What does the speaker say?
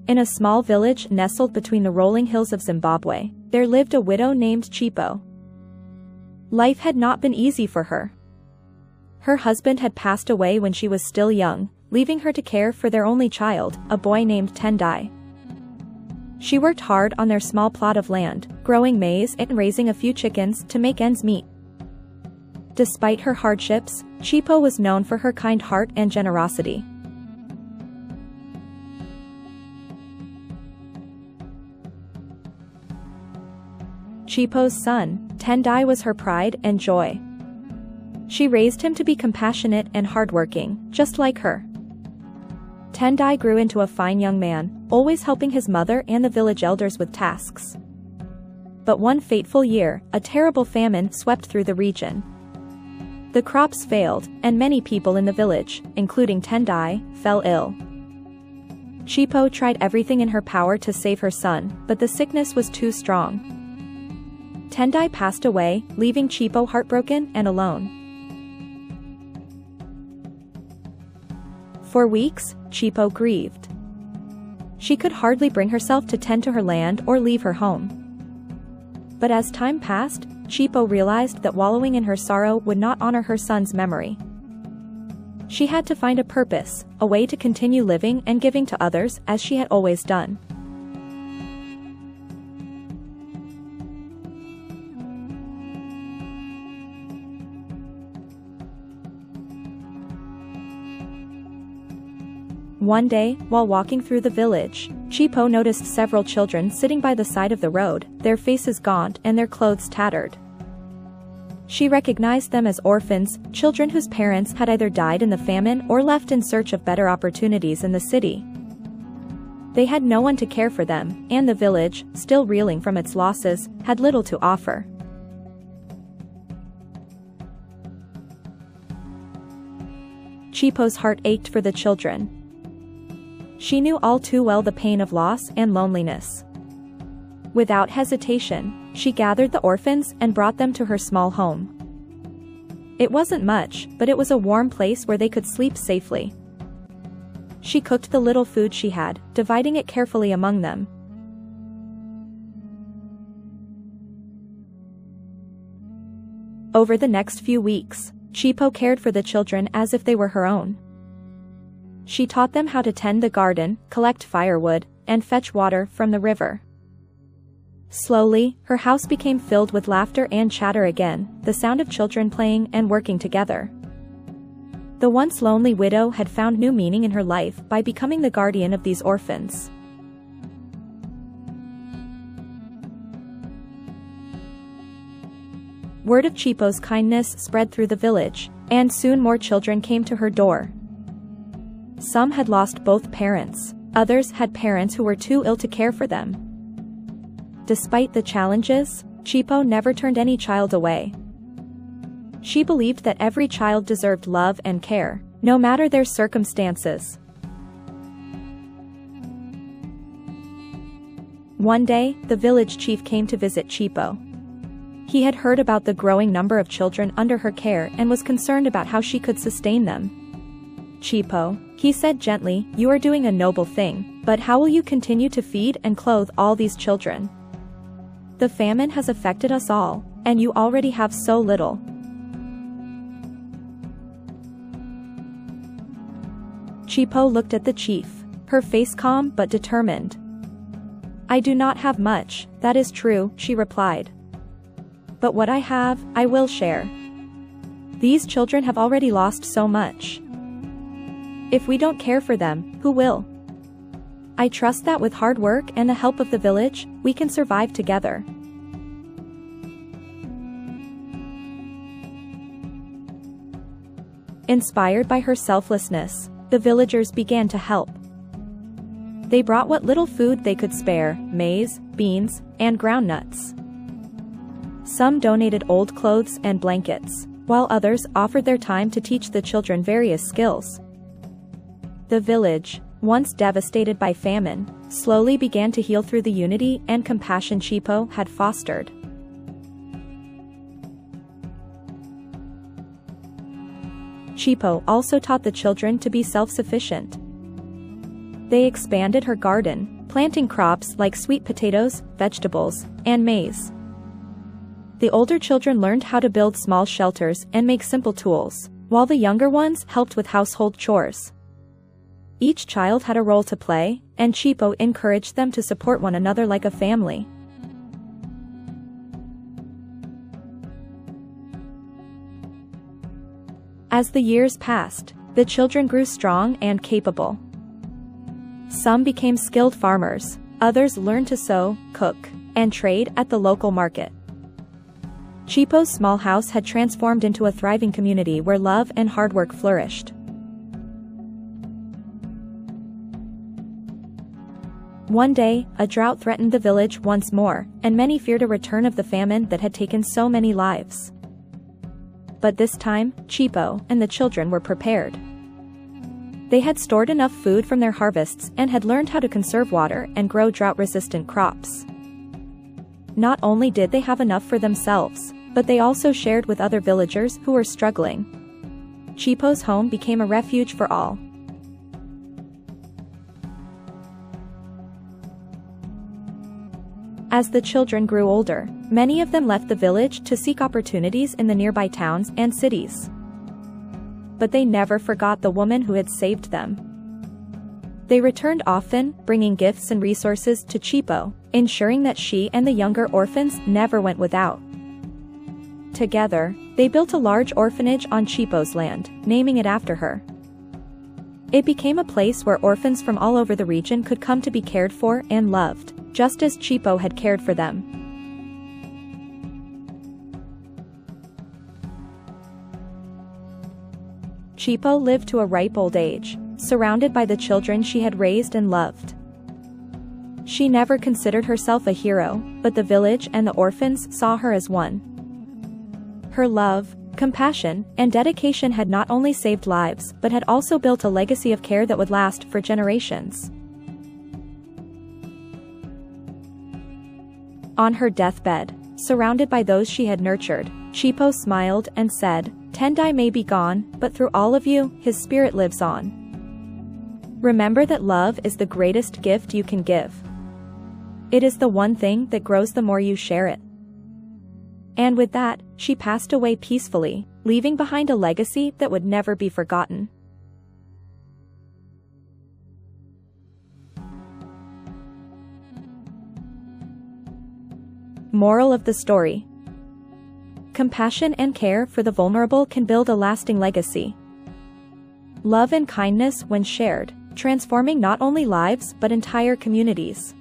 In a small village nestled between the rolling hills of Zimbabwe, there lived a widow named Chipo. Life had not been easy for her. Her husband had passed away when she was still young, leaving her to care for their only child, a boy named Tendai. She worked hard on their small plot of land, growing maize and raising a few chickens to make ends meet. Despite her hardships, Chipo was known for her kind heart and generosity. Chipo's son, Tendai, was her pride and joy. She raised him to be compassionate and hardworking, just like her. Tendai grew into a fine young man, always helping his mother and the village elders with tasks. But one fateful year, a terrible famine swept through the region. The crops failed, and many people in the village, including Tendai, fell ill. Chipo tried everything in her power to save her son, but the sickness was too strong. Tendai passed away, leaving Chipo heartbroken and alone. For weeks, Chipo grieved. She could hardly bring herself to tend to her land or leave her home. But as time passed, Chipo realized that wallowing in her sorrow would not honor her son's memory. She had to find a purpose, a way to continue living and giving to others as she had always done. One day, while walking through the village, Chipo noticed several children sitting by the side of the road, their faces gaunt and their clothes tattered. She recognized them as orphans, children whose parents had either died in the famine or left in search of better opportunities in the city. They had no one to care for them, and the village, still reeling from its losses, had little to offer. Chipo's heart ached for the children. She knew all too well the pain of loss and loneliness. Without hesitation, she gathered the orphans and brought them to her small home. It wasn't much, but it was a warm place where they could sleep safely. She cooked the little food she had, dividing it carefully among them. Over the next few weeks, Chipo cared for the children as if they were her own. She taught them how to tend the garden, collect firewood, and fetch water from the river. Slowly, her house became filled with laughter and chatter again, the sound of children playing and working together. The once lonely widow had found new meaning in her life by becoming the guardian of these orphans. Word of Chipo's kindness spread through the village, and soon more children came to her door. Some had lost both parents, others had parents who were too ill to care for them. Despite the challenges, Chipo never turned any child away. She believed that every child deserved love and care, no matter their circumstances. One day, the village chief came to visit Chipo. He had heard about the growing number of children under her care and was concerned about how she could sustain them. "Chipo," he said gently, "you are doing a noble thing, but how will you continue to feed and clothe all these children? The famine has affected us all, and you already have so little." Chipo looked at the chief, her face calm but determined. "I do not have much, that is true," she replied. "But what I have, I will share. These children have already lost so much. If we don't care for them, who will? I trust that with hard work and the help of the village, we can survive together." Inspired by her selflessness, the villagers began to help. They brought what little food they could spare, maize, beans, and groundnuts. Some donated old clothes and blankets, while others offered their time to teach the children various skills. The village, once devastated by famine, slowly began to heal through the unity and compassion Chipo had fostered. Chipo also taught the children to be self-sufficient. They expanded her garden, planting crops like sweet potatoes, vegetables, and maize. The older children learned how to build small shelters and make simple tools, while the younger ones helped with household chores. Each child had a role to play, and Chipo encouraged them to support one another like a family. As the years passed, the children grew strong and capable. Some became skilled farmers, others learned to sew, cook, and trade at the local market. Chipo's small house had transformed into a thriving community where love and hard work flourished. One day, a drought threatened the village once more, and many feared a return of the famine that had taken so many lives. But this time, Chipo and the children were prepared. They had stored enough food from their harvests and had learned how to conserve water and grow drought-resistant crops. Not only did they have enough for themselves, but they also shared with other villagers who were struggling. Chipo's home became a refuge for all. As the children grew older, many of them left the village to seek opportunities in the nearby towns and cities. But they never forgot the woman who had saved them. They returned often, bringing gifts and resources to Chipo, ensuring that she and the younger orphans never went without. Together, they built a large orphanage on Chipo's land, naming it after her. It became a place where orphans from all over the region could come to be cared for and loved, just as Chipo had cared for them. Chipo lived to a ripe old age, surrounded by the children she had raised and loved. She never considered herself a hero, but the village and the orphans saw her as one. Her love, compassion, and dedication had not only saved lives but had also built a legacy of care that would last for generations. On her deathbed, surrounded by those she had nurtured, Chipo smiled and said, "Tendai may be gone, but through all of you, his spirit lives on. Remember that love is the greatest gift you can give. It is the one thing that grows the more you share it." And with that, she passed away peacefully, leaving behind a legacy that would never be forgotten. Moral of the story: compassion and care for the vulnerable can build a lasting legacy. Love and kindness, when shared, transforming not only lives but entire communities.